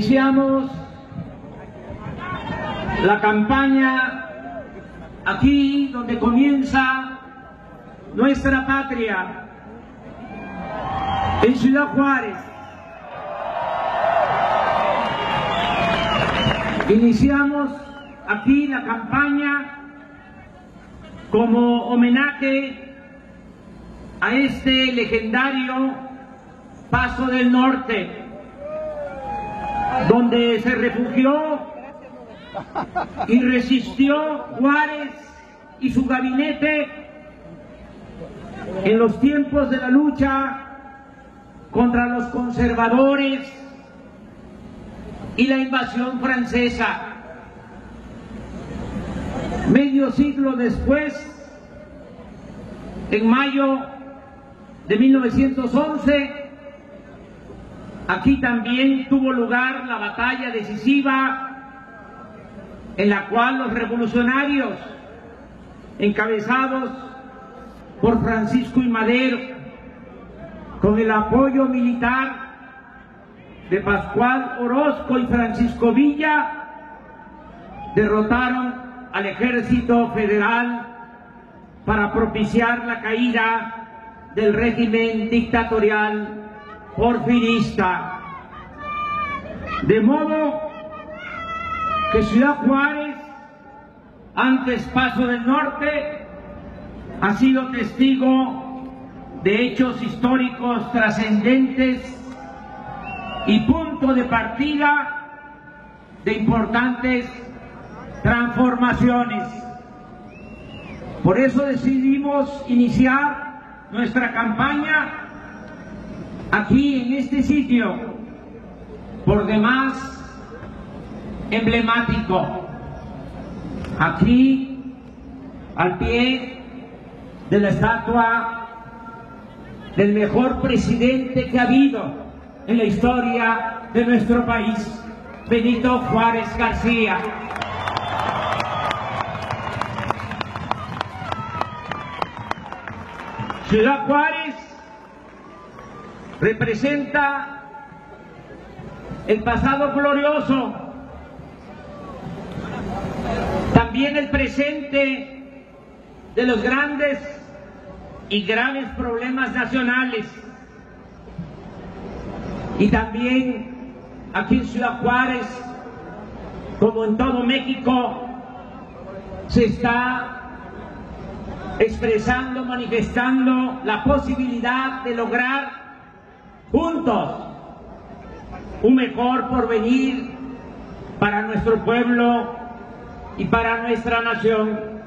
Iniciamos la campaña aquí donde comienza nuestra patria, en Ciudad Juárez. Iniciamos aquí la campaña como homenaje a este legendario Paso del Norte, donde se refugió y resistió Juárez y su gabinete en los tiempos de la lucha contra los conservadores y la invasión francesa. Medio siglo después, en mayo de 1911, aquí también tuvo lugar la batalla decisiva en la cual los revolucionarios, encabezados por Francisco I. Madero, con el apoyo militar de Pascual Orozco y Francisco Villa, derrotaron al ejército federal para propiciar la caída del régimen dictatorial porfirista. De modo que Ciudad Juárez, antes Paso del Norte, ha sido testigo de hechos históricos trascendentes y punto de partida de importantes transformaciones. Por eso decidimos iniciar nuestra campaña aquí en este sitio, por demás emblemático, aquí al pie de la estatua del mejor presidente que ha habido en la historia de nuestro país, Benito Juárez García. Ciudad Juárez representa el pasado glorioso, también el presente de los grandes y graves problemas nacionales, y también aquí en Ciudad Juárez, como en todo México, se está expresando, manifestando la posibilidad de lograr juntos un mejor porvenir para nuestro pueblo y para nuestra nación.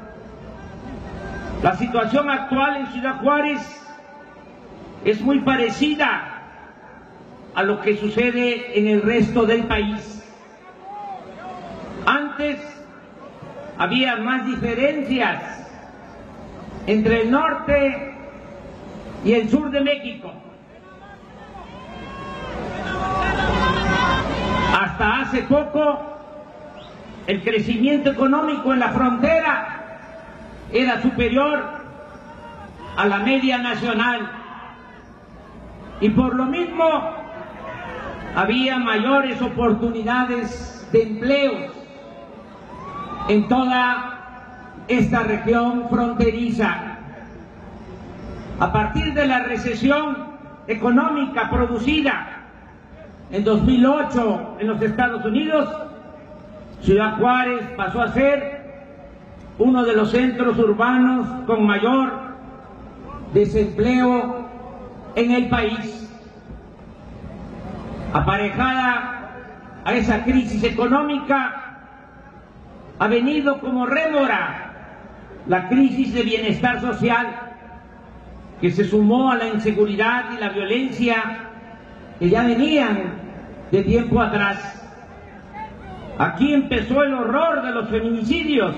La situación actual en Ciudad Juárez es muy parecida a lo que sucede en el resto del país. Antes había más diferencias entre el norte y el sur de México. Hasta hace poco, el crecimiento económico en la frontera era superior a la media nacional, y por lo mismo había mayores oportunidades de empleos en toda esta región fronteriza. A partir de la recesión económica producida en 2008 en los Estados Unidos, Ciudad Juárez pasó a ser uno de los centros urbanos con mayor desempleo en el país. Aparejada a esa crisis económica, ha venido como rémora la crisis de bienestar social, que se sumó a la inseguridad y la violencia que ya venían de tiempo atrás. Aquí empezó el horror de los feminicidios,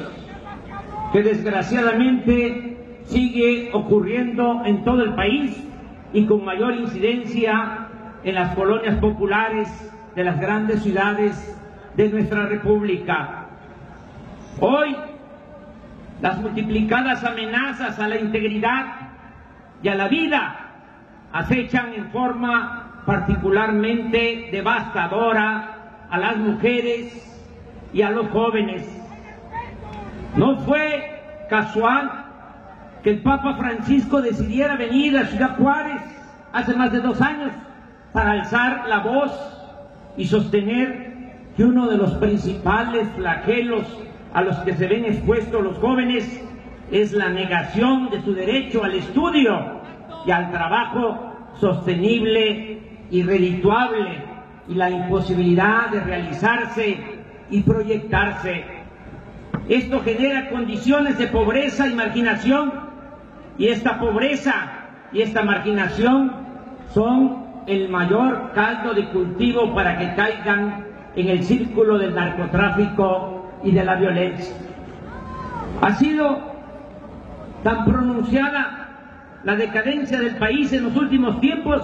que desgraciadamente sigue ocurriendo en todo el país y con mayor incidencia en las colonias populares de las grandes ciudades de nuestra república. Hoy, las multiplicadas amenazas a la integridad y a la vida acechan en forma particularmente devastadora a las mujeres y a los jóvenes. No fue casual que el Papa Francisco decidiera venir a Ciudad Juárez hace más de 2 años para alzar la voz y sostener que uno de los principales flagelos a los que se ven expuestos los jóvenes es la negación de su derecho al estudio y al trabajo sostenible y redituable, y la imposibilidad de realizarse y proyectarse. Esto genera condiciones de pobreza y marginación, y esta pobreza y esta marginación son el mayor caldo de cultivo para que caigan en el círculo del narcotráfico y de la violencia. Ha sido tan pronunciada la decadencia del país en los últimos tiempos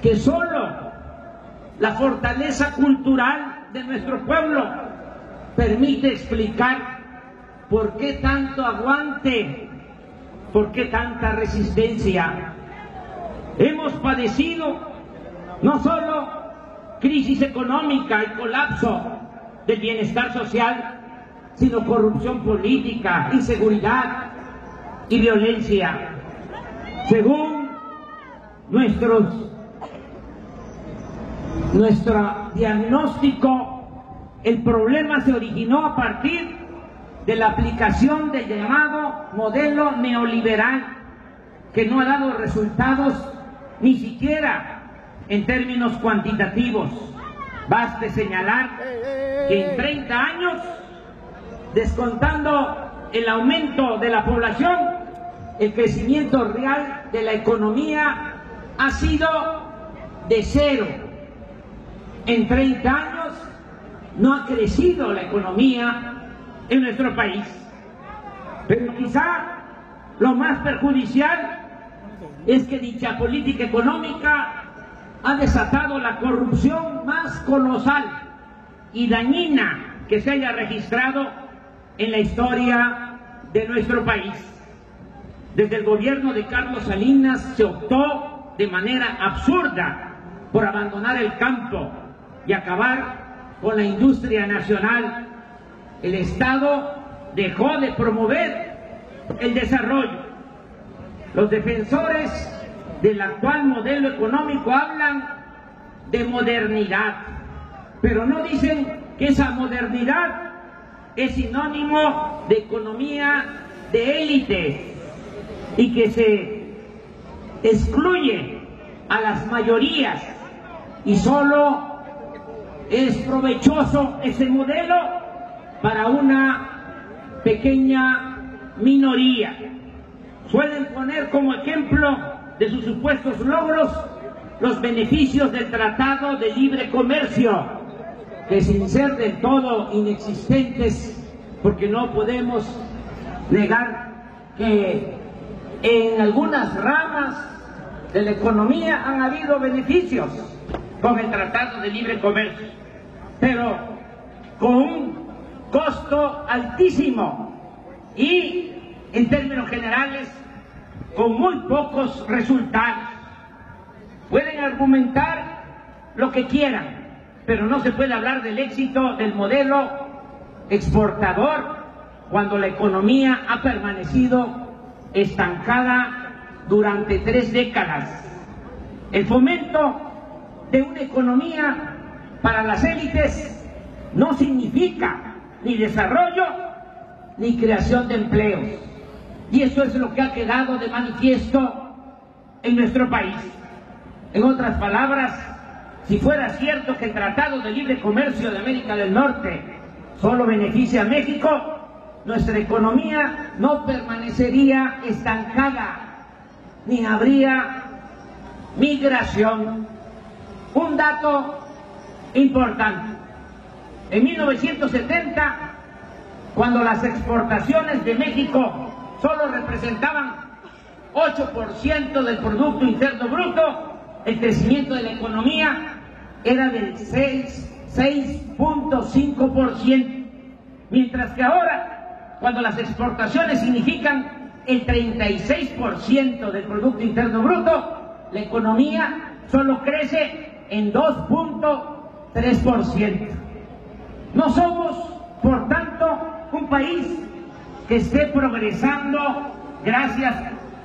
que solo la fortaleza cultural de nuestro pueblo permite explicar por qué tanto aguante, por qué tanta resistencia. Hemos padecido no solo crisis económica y colapso del bienestar social, sino corrupción política, inseguridad y violencia. Según nuestro diagnóstico, el problema se originó a partir de la aplicación del llamado modelo neoliberal, que no ha dado resultados ni siquiera en términos cuantitativos. Baste señalar que en 30 años, descontando el aumento de la población, el crecimiento real de la economía ha sido de 0. En 30 años no ha crecido la economía en nuestro país. Pero quizá lo más perjudicial es que dicha política económica ha desatado la corrupción más colosal y dañina que se haya registrado en la historia de nuestro país. Desde el gobierno de Carlos Salinas se optó de manera absurda por abandonar el campo y acabar con la industria nacional. El Estado dejó de promover el desarrollo. Los defensores del actual modelo económico hablan de modernidad, pero no dicen que esa modernidad es sinónimo de economía de élite y que se excluye a las mayorías, y solo es provechoso ese modelo para una pequeña minoría. Suelen poner como ejemplo de sus supuestos logros los beneficios del Tratado de Libre Comercio, que sin ser del todo inexistentes, porque no podemos negar que en algunas ramas de la economía han habido beneficios con el Tratado de Libre Comercio, pero con un costo altísimo y, en términos generales, con muy pocos resultados. Pueden argumentar lo que quieran, pero no se puede hablar del éxito del modelo exportador cuando la economía ha permanecido estancada durante 3 décadas. El fomento de una economía para las élites no significa ni desarrollo ni creación de empleos. Y eso es lo que ha quedado de manifiesto en nuestro país. En otras palabras, si fuera cierto que el Tratado de Libre Comercio de América del Norte solo beneficia a México, nuestra economía no permanecería estancada, ni habría migración. Un dato importante: en 1970, cuando las exportaciones de México solo representaban 8% del Producto Interno Bruto, el crecimiento de la economía era del 6.5%, mientras que ahora, cuando las exportaciones significan el 36% del Producto Interno Bruto, la economía solo crece en 2.6%. 3%. No somos, por tanto, un país que esté progresando gracias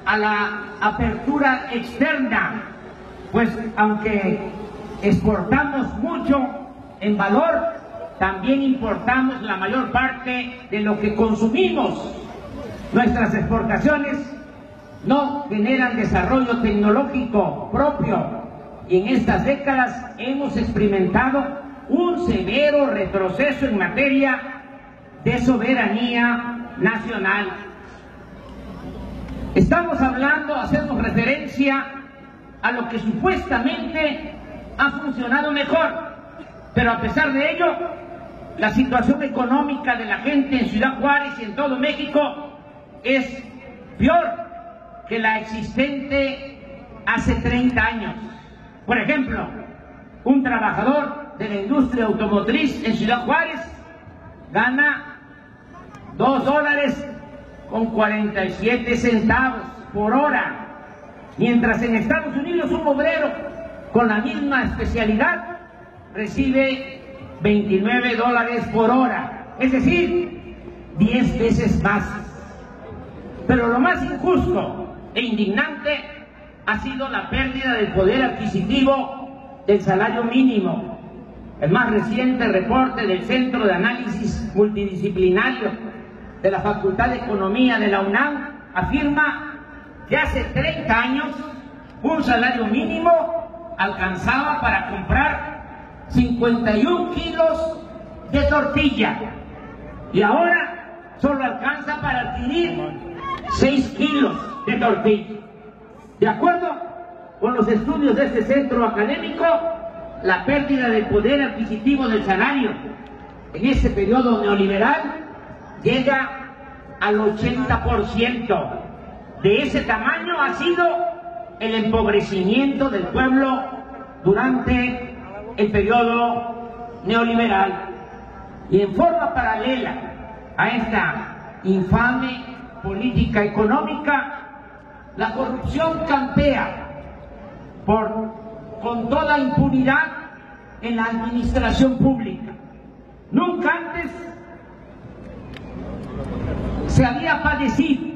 a la apertura externa, pues aunque exportamos mucho en valor, también importamos la mayor parte de lo que consumimos. Nuestras exportaciones no generan desarrollo tecnológico propio y en estas décadas hemos experimentado un severo retroceso en materia de soberanía nacional. Estamos hablando, hacemos referencia a lo que supuestamente ha funcionado mejor, pero a pesar de ello, la situación económica de la gente en Ciudad Juárez y en todo México es peor que la existente hace 30 años. Por ejemplo, un trabajador de la industria automotriz en Ciudad Juárez gana $2.47 por hora, mientras en Estados Unidos un obrero con la misma especialidad recibe $29 por hora, es decir, 10 veces más. Pero lo más injusto e indignante ha sido la pérdida del poder adquisitivo del salario mínimo. El más reciente reporte del Centro de Análisis Multidisciplinario de la Facultad de Economía de la UNAM afirma que hace 30 años un salario mínimo alcanzaba para comprar 51 kilos de tortilla y ahora solo alcanza para adquirir 6 kilos de tortilla. De acuerdo con los estudios de este centro académico, la pérdida del poder adquisitivo del salario en este periodo neoliberal llega al 80%. De ese tamaño ha sido el empobrecimiento del pueblo durante el periodo neoliberal. Y en forma paralela a esta infame política económica, la corrupción campea con toda impunidad en la administración pública. Nunca antes se había padecido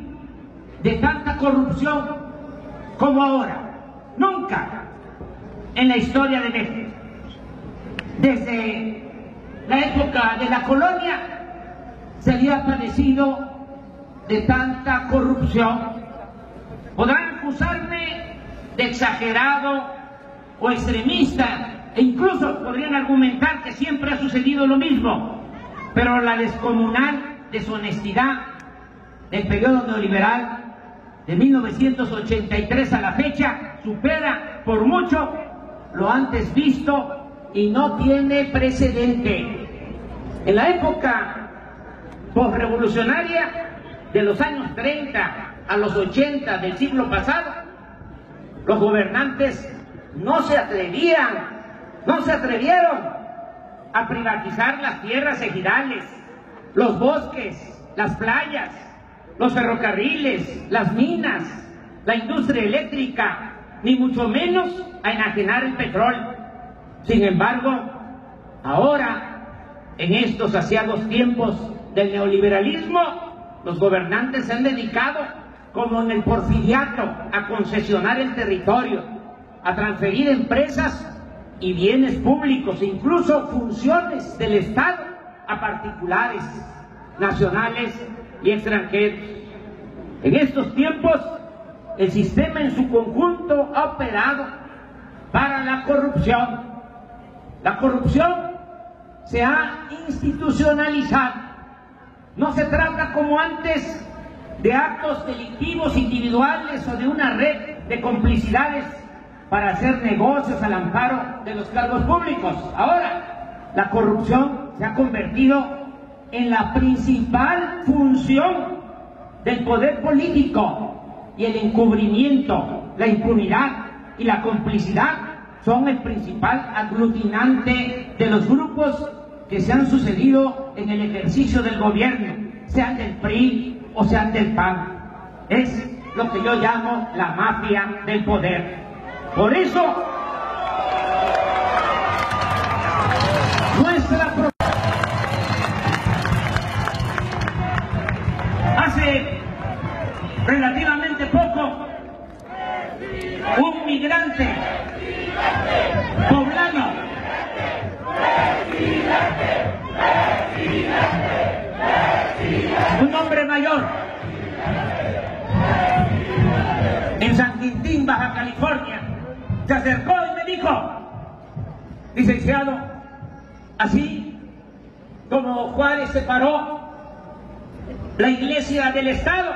de tanta corrupción como ahora. Nunca en la historia de México. Desde la época de la colonia se había padecido de tanta corrupción. Podrán acusarme de exagerado o extremista, e incluso podrían argumentar que siempre ha sucedido lo mismo, pero la descomunal deshonestidad del periodo neoliberal de 1983 a la fecha supera por mucho lo antes visto y no tiene precedente. En la época posrevolucionaria de los años 30 a los 80 del siglo pasado, los gobernantes no se atrevieron a privatizar las tierras ejidales, los bosques, las playas, los ferrocarriles, las minas, la industria eléctrica, ni mucho menos a enajenar el petróleo. Sin embargo, ahora, en estos aciagos tiempos del neoliberalismo, los gobernantes se han dedicado, como en el porfiriato, a concesionar el territorio, a transferir empresas y bienes públicos, incluso funciones del Estado, a particulares, nacionales y extranjeros. En estos tiempos, el sistema en su conjunto ha operado para la corrupción. La corrupción se ha institucionalizado. No se trata como antes de actos delictivos individuales o de una red de complicidades para hacer negocios al amparo de los cargos públicos. Ahora, la corrupción se ha convertido en la principal función del poder político, y el encubrimiento, la impunidad y la complicidad son el principal aglutinante de los grupos que se han sucedido en el ejercicio del gobierno, sean del PRI o sean del PAN. Es lo que yo llamo la mafia del poder. Por eso un hombre mayor, en San Quintín, Baja California, se acercó y me dijo: licenciado, así como Juárez separó la iglesia del Estado,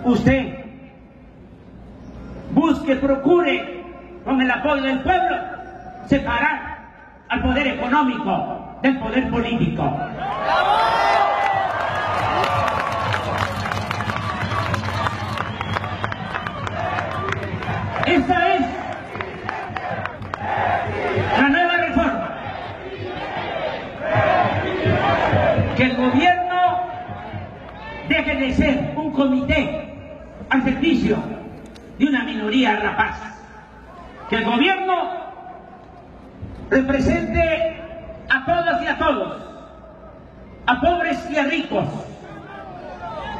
usted busque, procure, con el apoyo del pueblo, separar al poder económico del poder político. Esta es la nueva reforma. Que el gobierno deje de ser un comité al servicio de una minoría rapaz. Que el gobierno represente a todas y a todos, a pobres y a ricos,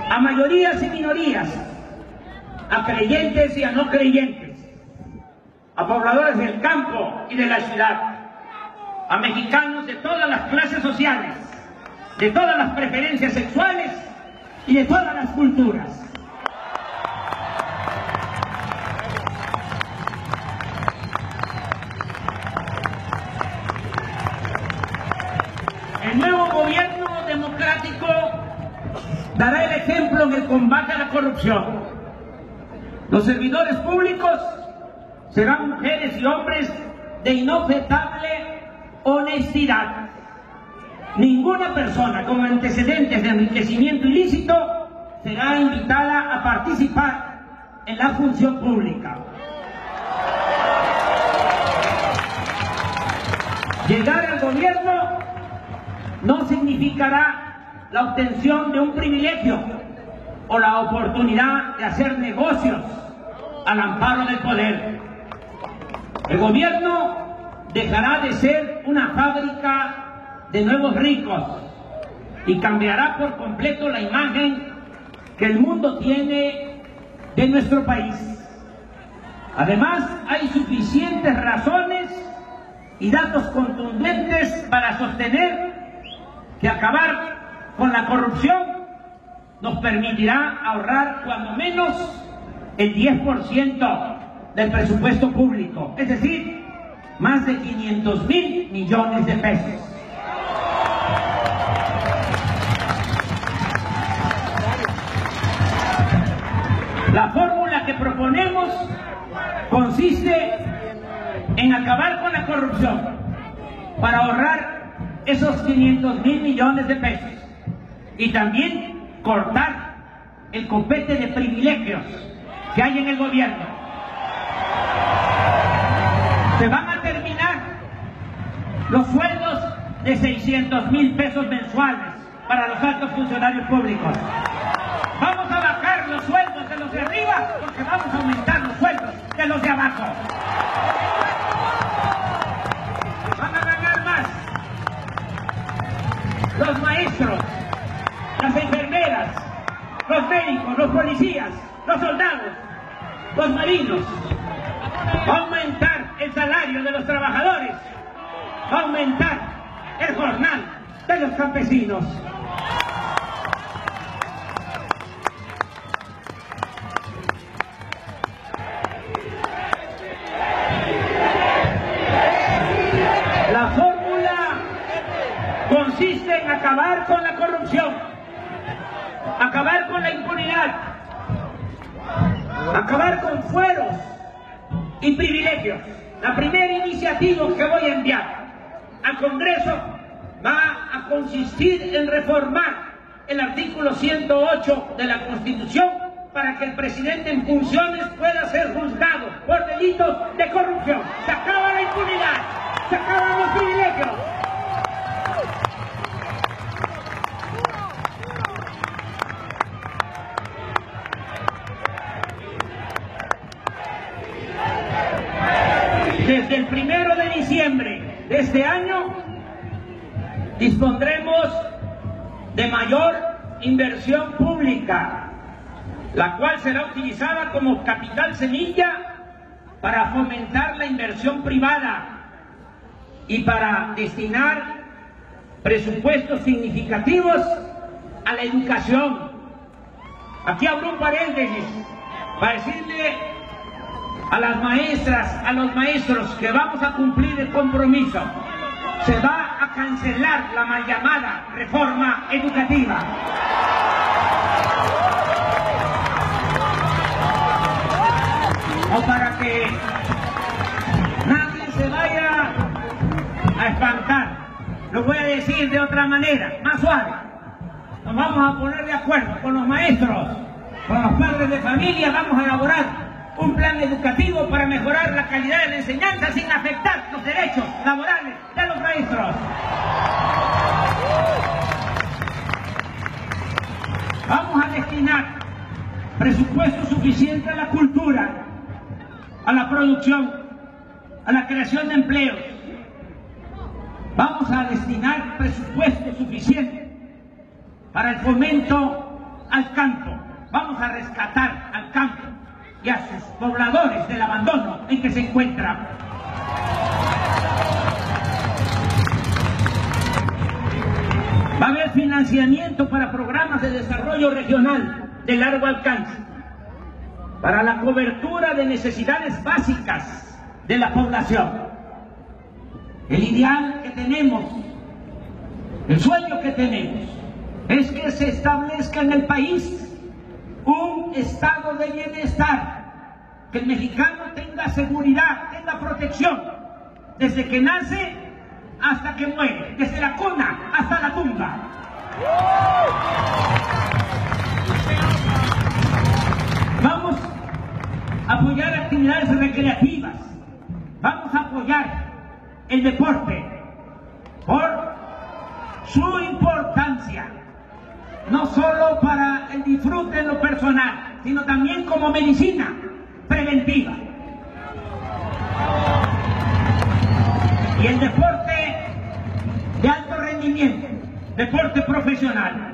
a mayorías y minorías, a creyentes y a no creyentes, a pobladores del campo y de la ciudad, a mexicanos de todas las clases sociales, de todas las preferencias sexuales y de todas las culturas. El nuevo gobierno democrático dará el ejemplo en el combate a la corrupción. Los servidores públicos serán mujeres y hombres de inobjetable honestidad. Ninguna persona con antecedentes de enriquecimiento ilícito será invitada a participar en la función pública. Llegar al gobierno no significará la obtención de un privilegio o la oportunidad de hacer negocios al amparo del poder. El gobierno dejará de ser una fábrica de nuevos ricos y cambiará por completo la imagen que el mundo tiene de nuestro país. Además, hay suficientes razones y datos contundentes para sostener que acabar con la corrupción nos permitirá ahorrar cuando menos el 10% del presupuesto público, es decir, más de 500,000 millones de pesos. La fórmula que proponemos consiste en acabar con la corrupción para ahorrar esos 500,000 millones de pesos y también cortar el copete de privilegios que hay en el gobierno. Se van a terminar los sueldos de 600,000 pesos mensuales para los altos funcionarios públicos. Vamos a bajar los sueldos de los de arriba porque vamos a aumentar los sueldos de los de abajo. Van a ganar más los maestros, las enfermeras, los médicos, los policías, los soldados, los marinos. Va a aumentar el salario de los trabajadores, va a aumentar el jornal de los campesinos. La fórmula consiste en acabar con la corrupción, acabar con la impunidad, acabar con fueros y privilegios. La primera iniciativa que voy a enviar al Congreso va a consistir en reformar el artículo 108 de la Constitución para que el presidente en funciones pueda ser juzgado por delitos de corrupción. Se acaba la impunidad, se acaban los privilegios. Desde el 1 de diciembre de este año dispondremos de mayor inversión pública, la cual será utilizada como capital semilla para fomentar la inversión privada y para destinar presupuestos significativos a la educación. Aquí abro un paréntesis para decirle a las maestras, a los maestros que vamos a cumplir el compromiso. Se va a cancelar la mal llamada reforma educativa. O para que nadie se vaya a espantar, lo voy a decir de otra manera, más suave. Nos vamos a poner de acuerdo con los maestros, con los padres de familia, vamos a elaborar un plan educativo para mejorar la calidad de la enseñanza sin afectar los derechos laborales de los maestros. Vamos a destinar presupuesto suficiente a la cultura, a la producción, a la creación de empleos. Vamos a destinar presupuesto suficiente para el fomento al campo. Vamos a rescatar al campo y a sus pobladores del abandono en que se encuentran. Va a haber financiamiento para programas de desarrollo regional de largo alcance, para la cobertura de necesidades básicas de la población. El ideal que tenemos, el sueño que tenemos, es que se establezca en el país un estado de bienestar, que el mexicano tenga seguridad, tenga protección, desde que nace hasta que muere, desde la cuna hasta la tumba. Vamos a apoyar actividades recreativas, vamos a apoyar el deporte por su importancia, no solo para el disfrute en lo personal, sino también como medicina preventiva. Y el deporte de alto rendimiento, deporte profesional.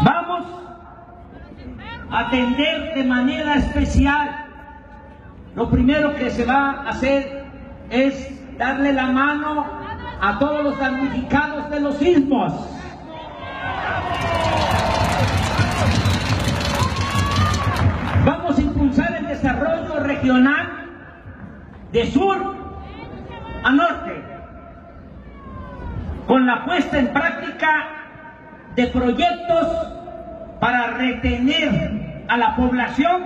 Vamos a atender de manera especial. Lo primero que se va a hacer es darle la mano a todos los damnificados de los sismos. Vamos a impulsar el desarrollo regional de sur a norte, con la puesta en práctica de proyectos para retener a la población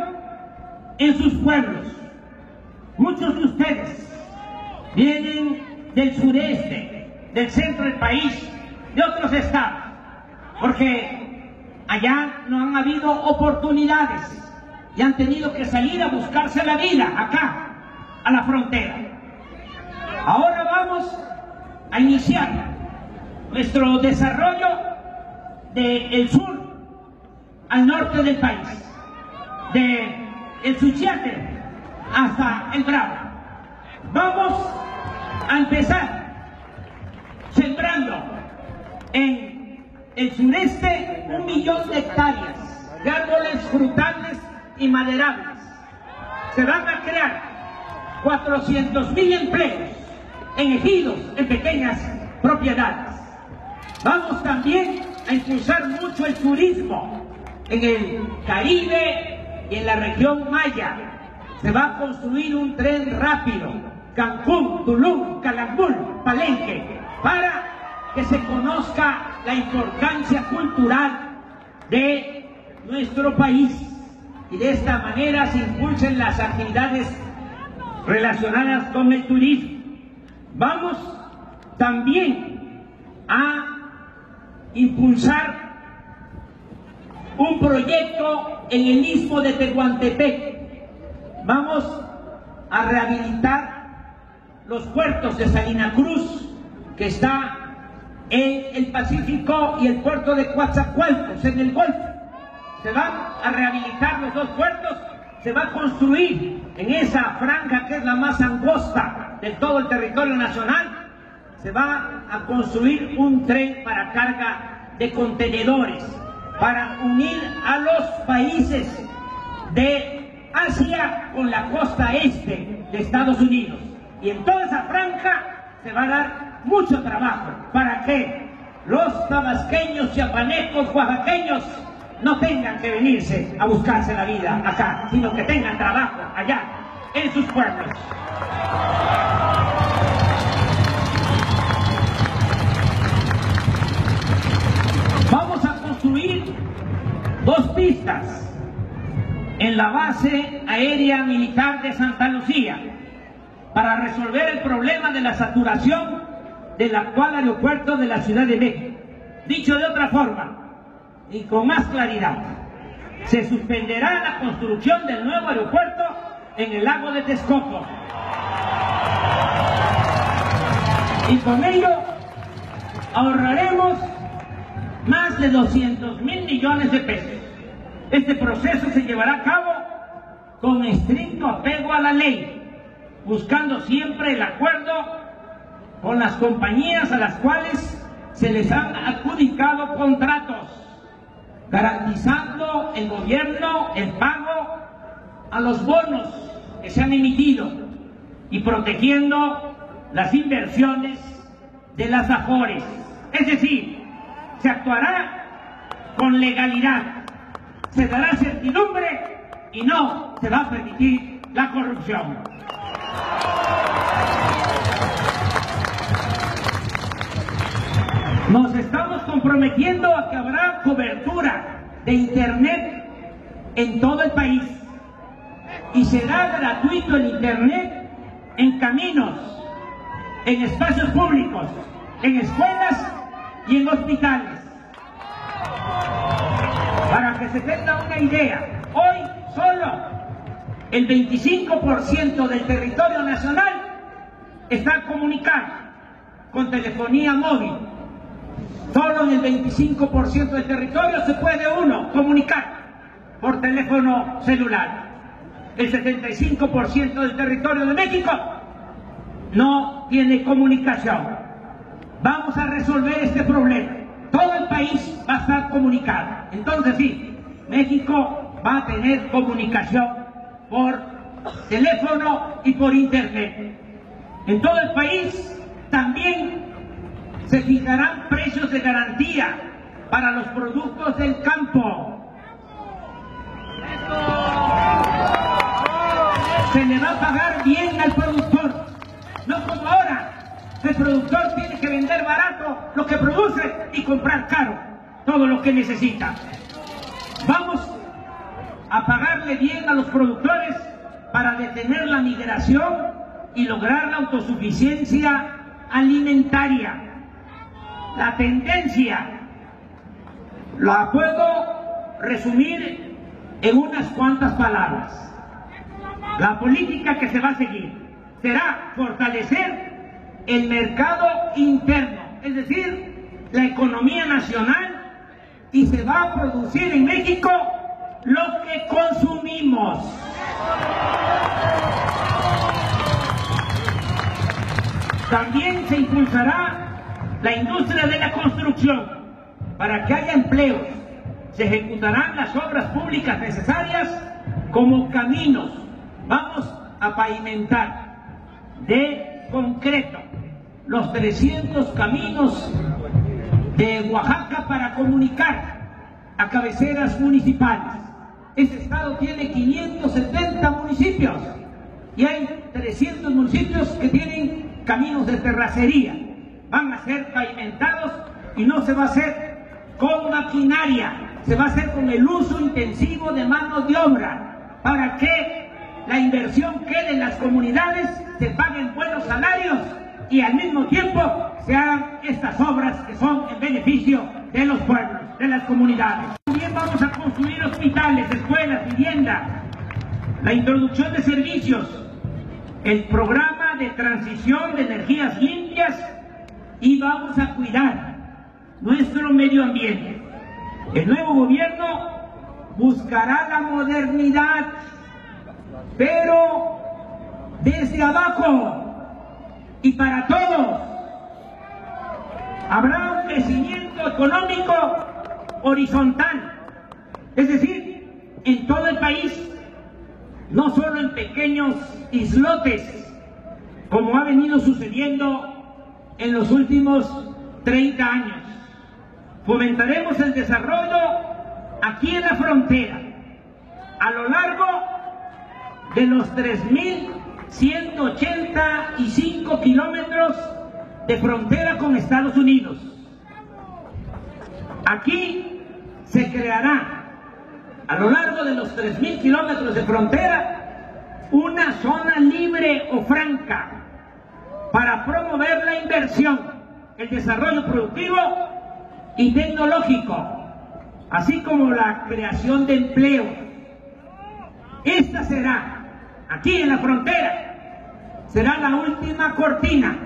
en sus pueblos. Muchos de ustedes vienen del sureste, del centro del país, de otros estados, porque allá no han habido oportunidades y han tenido que salir a buscarse la vida acá, a la frontera. Ahora vamos a iniciar nuestro desarrollo del sur al norte del país, de el Suchiate hasta el Bravo. Vamos a empezar sembrando en el sureste 1 millón de hectáreas de árboles frutales y maderables. Se van a crear 400,000 empleos en ejidos, en pequeñas propiedades. Vamos también a impulsar mucho el turismo en el Caribe y en la región Maya. Se va a construir un tren rápido, Cancún, Tulum, Calakmul, Palenque, para que se conozca la importancia cultural de nuestro país y de esta manera se impulsen las actividades relacionadas con el turismo. Vamos también a impulsar un proyecto en el istmo de Tehuantepec. Vamos a rehabilitar los puertos de Salina Cruz, que está en el Pacífico, y el puerto de Coatzacoalcos, en el Golfo. Se van a rehabilitar los dos puertos, se va a construir en esa franja que es la más angosta de todo el territorio nacional, se va a construir un tren para carga de contenedores, para unir a los países de Asia con la costa este de Estados Unidos. Y en toda esa franja se va a dar mucho trabajo. ¿Para qué? los tabasqueños, chiapanecos, oaxaqueños no tengan que venirse a buscarse la vida acá, sino que tengan trabajo allá, en sus pueblos. Vamos a construir 2 pistas en la base aérea militar de Santa Lucía para resolver el problema de la saturación del actual aeropuerto de la Ciudad de México. Dicho de otra forma y con más claridad, se suspenderá la construcción del nuevo aeropuerto en el lago de Texcoco. Y con ello ahorraremos más de 200,000 millones de pesos. Este proceso se llevará a cabo con estricto apego a la ley, buscando siempre el acuerdo con las compañías a las cuales se les han adjudicado contratos, garantizando el gobierno el pago a los bonos que se han emitido y protegiendo las inversiones de las AFORES. Es decir, se actuará con legalidad, se dará certidumbre y no se va a permitir la corrupción. Nos estamos comprometiendo a que habrá cobertura de Internet en todo el país y será gratuito el Internet en caminos, en espacios públicos, en escuelas y en hospitales. Para que se tenga una idea, hoy solo el 25% del territorio nacional está comunicado con telefonía móvil. Solo en el 25% del territorio se puede uno comunicar por teléfono celular. El 75% del territorio de México no tiene comunicación. Vamos a resolver este problema. Todo el país va a estar comunicado. Entonces sí, México va a tener comunicación por teléfono y por internet. En todo el país también se fijarán precios de garantía para los productos del campo. Se le va a pagar bien al productor, no como ahora. El productor tiene que vender barato lo que produce y comprar caro todo lo que necesita. Vamos a pagarle bien a los productores para detener la migración y lograr la autosuficiencia alimentaria. La tendencia la puedo resumir en unas cuantas palabras. La política que se va a seguir será fortalecer el mercado interno, es decir, la economía nacional, y se va a producir en México lo que consumimos. También se impulsará la industria de la construcción para que haya empleos. Se ejecutarán las obras públicas necesarias como caminos. Vamos a pavimentar de concreto los 300 caminos de Oaxaca para comunicar a cabeceras municipales. Este estado tiene 570 municipios y hay 300 municipios que tienen caminos de terracería. Van a ser pavimentados y no se va a hacer con maquinaria, se va a hacer con el uso intensivo de mano de obra para que la inversión quede en las comunidades, se paguen buenos salarios y al mismo tiempo se hagan estas obras que son en beneficio de los pueblos, de las comunidades. También vamos a construir hospitales, escuelas, viviendas, la introducción de servicios, el programa de transición de energías limpias y vamos a cuidar nuestro medio ambiente. El nuevo gobierno buscará la modernidad, pero desde abajo y para todos. Habrá un crecimiento económico horizontal, es decir, en todo el país, no solo en pequeños islotes, como ha venido sucediendo en los últimos 30 años. fomentaremos el desarrollo aquí en la frontera, a lo largo de los 3.185 kilómetros de frontera con Estados Unidos. Aquí se creará, a lo largo de los 3.000 kilómetros de frontera, una zona libre o franca para promover la inversión, el desarrollo productivo y tecnológico, así como la creación de empleo. Esta será, aquí en la frontera, será la última cortina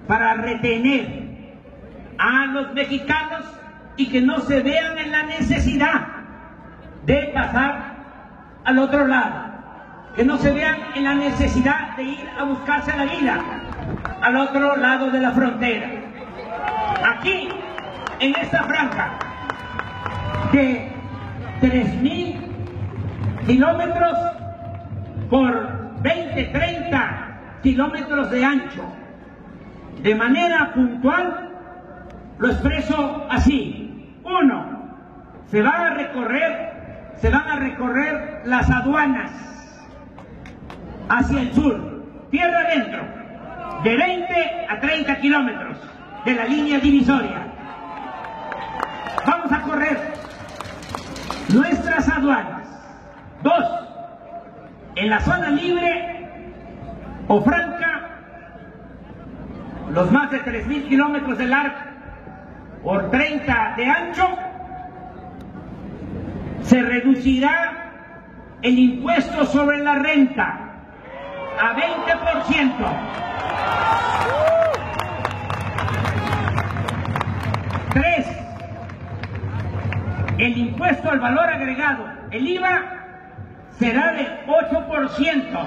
para retener a los mexicanos y que no se vean en la necesidad de pasar al otro lado, que no se vean en la necesidad de ir a buscarse la vida al otro lado de la frontera. Aquí, en esta franja de 3.000 kilómetros por 20-30 kilómetros de ancho, de manera puntual, lo expreso así. 1. Se van a recorrer las aduanas hacia el sur, tierra adentro, de 20 a 30 kilómetros de la línea divisoria. Vamos a correr nuestras aduanas. 2. En la zona libre o franca, los más de 3.000 kilómetros de largo por 30 de ancho, se reducirá el impuesto sobre la renta a 20%. 3. El impuesto al valor agregado, el IVA, será de 8%.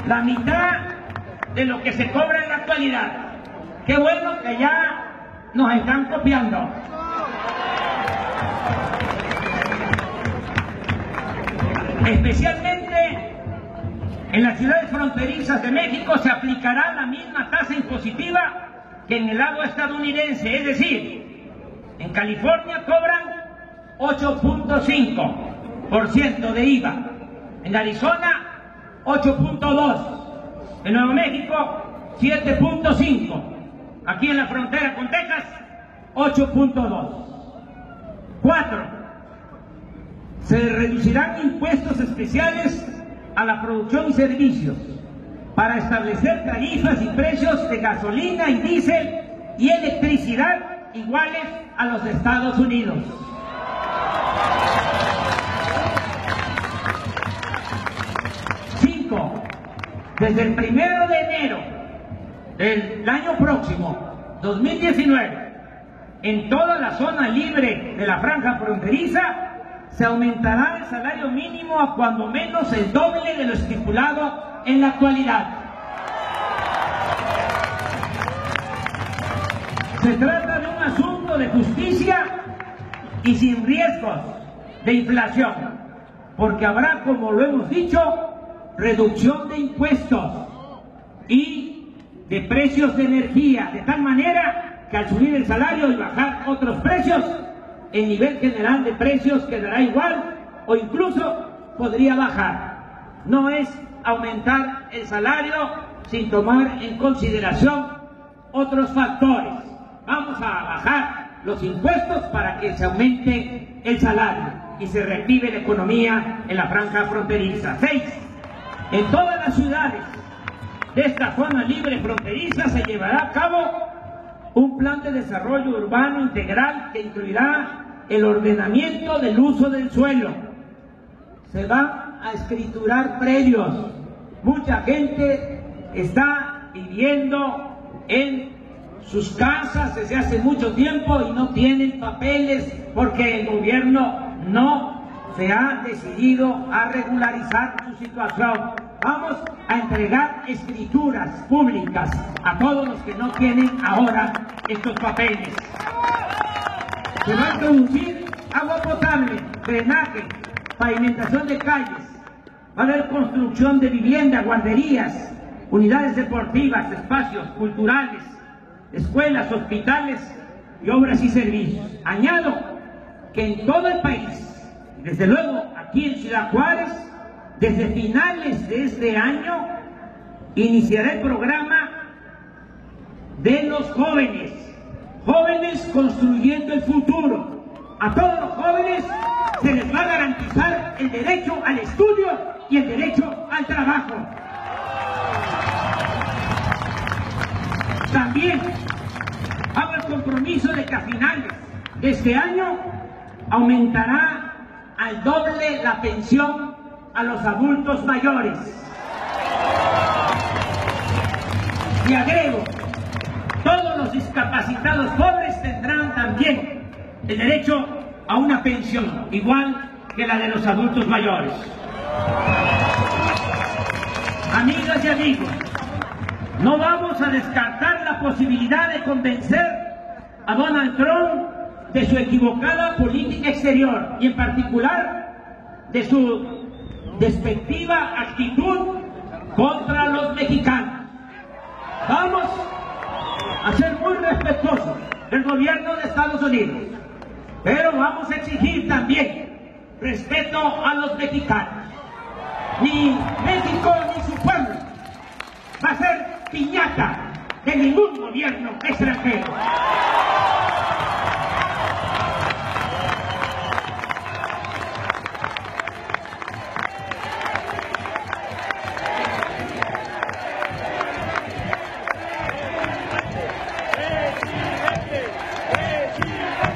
La mitad de lo que se cobra en la actualidad. Qué bueno que ya nos están copiando. Especialmente en las ciudades fronterizas de México se aplicará la misma tasa impositiva que en el lado estadounidense, es decir, en California cobran 8.5% de IVA, en Arizona 8.2%, en Nuevo México 7.5%, aquí en la frontera con Texas 8.2%. 4. Se reducirán impuestos especiales a la producción y servicios para establecer tarifas y precios de gasolina y diésel y electricidad iguales a los de Estados Unidos. 5. Desde el 1 de enero del año próximo, 2019, en toda la zona libre de la franja fronteriza, se aumentará el salario mínimo a cuando menos el doble de lo estipulado en la actualidad. Se trata de un asunto de justicia y sin riesgos de inflación, porque habrá, como lo hemos dicho, reducción de impuestos y de precios de energía, de tal manera que al subir el salario y bajar otros precios, el nivel general de precios quedará igual o incluso podría bajar. No es aumentar el salario sin tomar en consideración otros factores. Vamos a bajar los impuestos para que se aumente el salario y se reactive la economía en la franja fronteriza. 6. En todas las ciudades de esta zona libre fronteriza se llevará a cabo un plan de desarrollo urbano integral que incluirá el ordenamiento del uso del suelo. Se van a escriturar predios. Mucha gente está viviendo en sus casas desde hace mucho tiempo y no tienen papeles porque el gobierno no se ha decidido a regularizar su situación. Vamos a entregar escrituras públicas a todos los que no tienen ahora estos papeles. Se va a introducir agua potable, drenaje, pavimentación de calles, va a haber construcción de viviendas, guarderías, unidades deportivas, espacios culturales, escuelas, hospitales y obras y servicios. Añado que en todo el país, desde luego aquí en Ciudad Juárez, desde finales de este año, iniciará el programa de los jóvenes, jóvenes construyendo el futuro. A todos los jóvenes se les va a garantizar el derecho al estudio y el derecho al trabajo. También hago el compromiso de que a finales de este año aumentará al doble la pensión a los adultos mayores. Y agrego, todos los discapacitados pobres tendrán también el derecho a una pensión igual que la de los adultos mayores. Amigas y amigos, no vamos a descartar la posibilidad de convencer a Donald Trump de su equivocada política exterior y en particular de su despectiva actitud contra los mexicanos. Vamos a ser muy respetuosos del gobierno de Estados Unidos, pero vamos a exigir también respeto a los mexicanos. Ni México ni su pueblo va a ser piñata de ningún gobierno extranjero.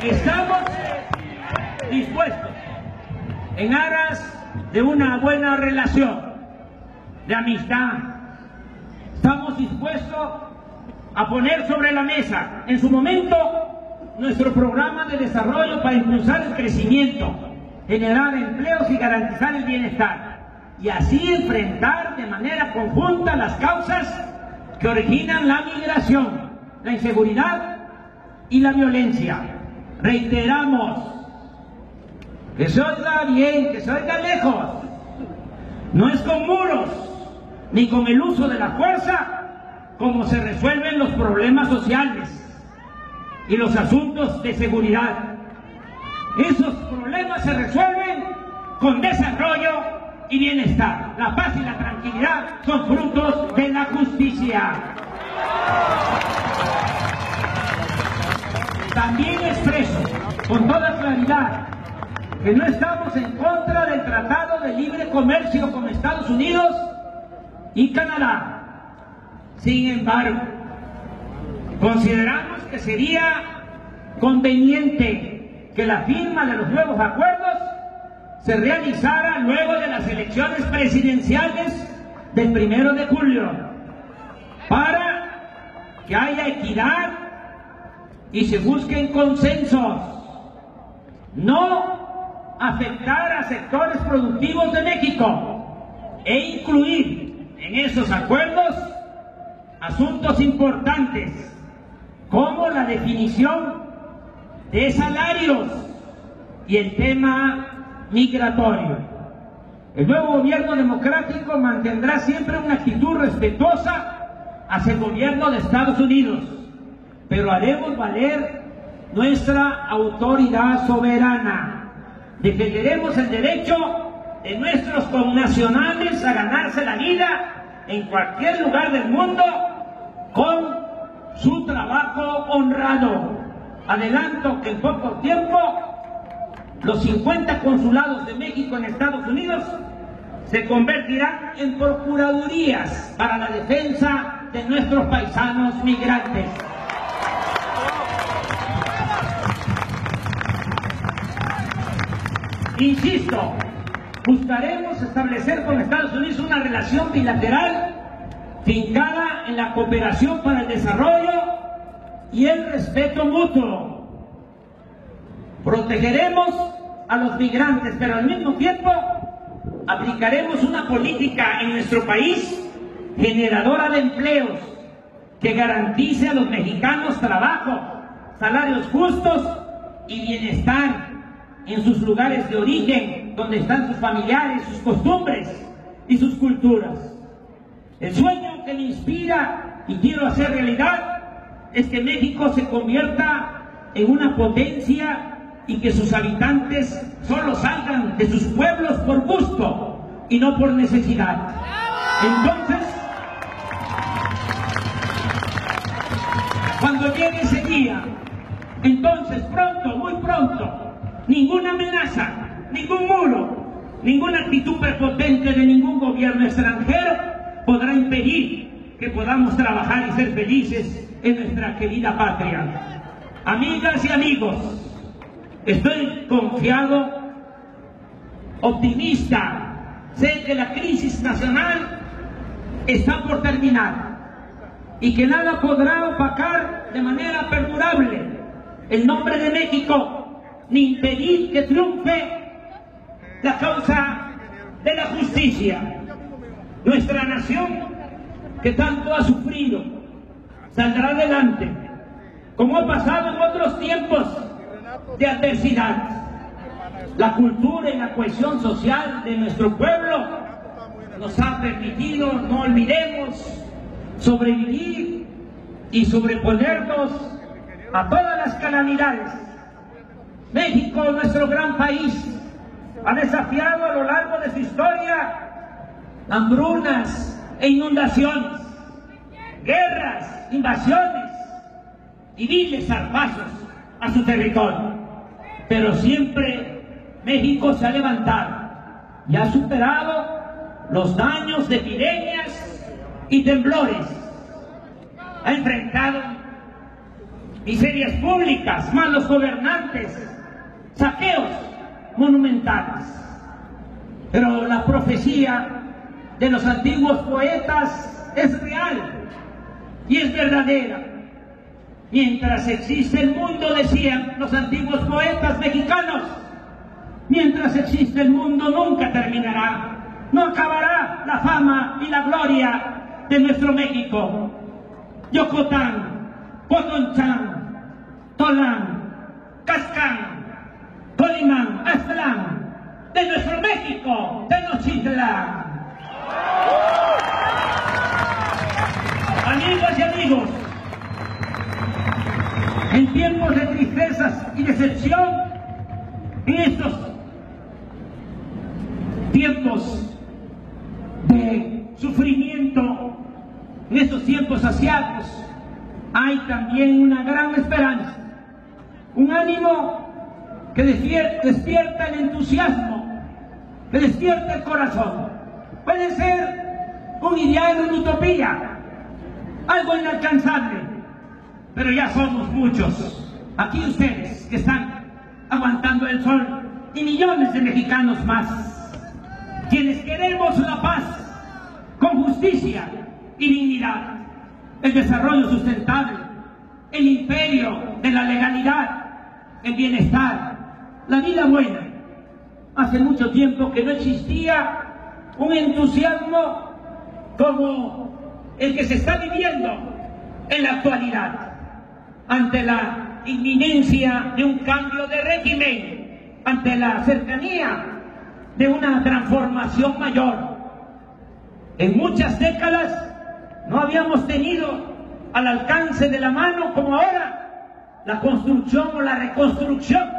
Estamos dispuestos, en aras de una buena relación de amistad, estamos dispuestos a poner sobre la mesa en su momento nuestro programa de desarrollo para impulsar el crecimiento, generar empleos y garantizar el bienestar, y así enfrentar de manera conjunta las causas que originan la migración, la inseguridad y la violencia. Reiteramos, que se oiga bien, que se oiga lejos, no es con muros ni con el uso de la fuerza como se resuelven los problemas sociales y los asuntos de seguridad. Esos problemas se resuelven con desarrollo y bienestar. La paz y la tranquilidad son frutos de la justicia. También expreso con toda claridad que no estamos en contra del Tratado de Libre Comercio con Estados Unidos y Canadá. Sin embargo, consideramos que sería conveniente que la firma de los nuevos acuerdos se realizara luego de las elecciones presidenciales del 1 de julio, para que haya equidad y se busquen consensos, no afectar a sectores productivos de México e incluir en esos acuerdos asuntos importantes como la definición de salarios y el tema migratorio. El nuevo gobierno democrático mantendrá siempre una actitud respetuosa hacia el gobierno de Estados Unidos, pero haremos valer nuestra autoridad soberana. Defenderemos el derecho de nuestros connacionales a ganarse la vida en cualquier lugar del mundo con su trabajo honrado. Adelanto que en poco tiempo los 50 consulados de México en Estados Unidos se convertirán en procuradurías para la defensa de nuestros paisanos migrantes. Insisto, buscaremos establecer con Estados Unidos una relación bilateral fincada en la cooperación para el desarrollo y el respeto mutuo. Protegeremos a los migrantes, pero al mismo tiempo aplicaremos una política en nuestro país generadora de empleos que garantice a los mexicanos trabajo, salarios justos y bienestar en sus lugares de origen, donde están sus familiares, sus costumbres y sus culturas. El sueño que me inspira y quiero hacer realidad es que México se convierta en una potencia y que sus habitantes solo salgan de sus pueblos por gusto y no por necesidad. Entonces, cuando llegue ese día, entonces pronto, muy pronto, ninguna amenaza, ningún muro, ninguna actitud prepotente de ningún gobierno extranjero podrá impedir que podamos trabajar y ser felices en nuestra querida patria. Amigas y amigos, estoy confiado, optimista. Sé que la crisis nacional está por terminar y que nada podrá opacar de manera perdurable el nombre de México, ni impedir que triunfe la causa de la justicia. Nuestra nación, que tanto ha sufrido, saldrá adelante, como ha pasado en otros tiempos de adversidad. La cultura y la cohesión social de nuestro pueblo nos ha permitido, no olvidemos, sobrevivir y sobreponernos a todas las calamidades. México, nuestro gran país, ha desafiado a lo largo de su historia hambrunas e inundaciones, guerras, invasiones y viles zarpazos a su territorio. Pero siempre México se ha levantado y ha superado los daños de epidemias y temblores. Ha enfrentado miserias públicas, malos gobernantes, saqueos monumentales. Pero la profecía de los antiguos poetas es real y es verdadera. Mientras existe el mundo, decían los antiguos poetas mexicanos, mientras existe el mundo nunca terminará, no acabará la fama y la gloria de nuestro México. Yocotán, Potonchán, Tolán, Cascán, Colimán, Aztlán, de nuestro México, Tenochtitlán. Amigas y amigos, en tiempos de tristezas y decepción, en estos tiempos de sufrimiento, en estos tiempos asiáticos, hay también una gran esperanza, un ánimo que despierta el entusiasmo, que despierta el corazón. Puede ser un ideal, una utopía, algo inalcanzable, pero ya somos muchos, aquí ustedes que están aguantando el sol y millones de mexicanos más, quienes queremos la paz con justicia y dignidad, el desarrollo sustentable, el imperio de la legalidad, el bienestar, la vida buena. Hace mucho tiempo que no existía un entusiasmo como el que se está viviendo en la actualidad, ante la inminencia de un cambio de régimen, ante la cercanía de una transformación mayor. En muchas décadas no habíamos tenido al alcance de la mano como ahora la construcción o la reconstrucción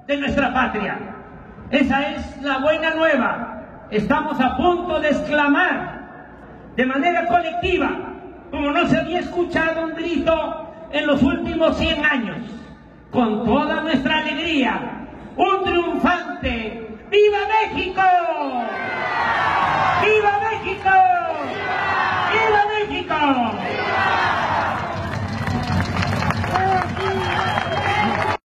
de nuestra patria. Esa es la buena nueva. Estamos a punto de exclamar de manera colectiva, como no se había escuchado un grito en los últimos 100 años, con toda nuestra alegría, un triunfante ¡Viva México!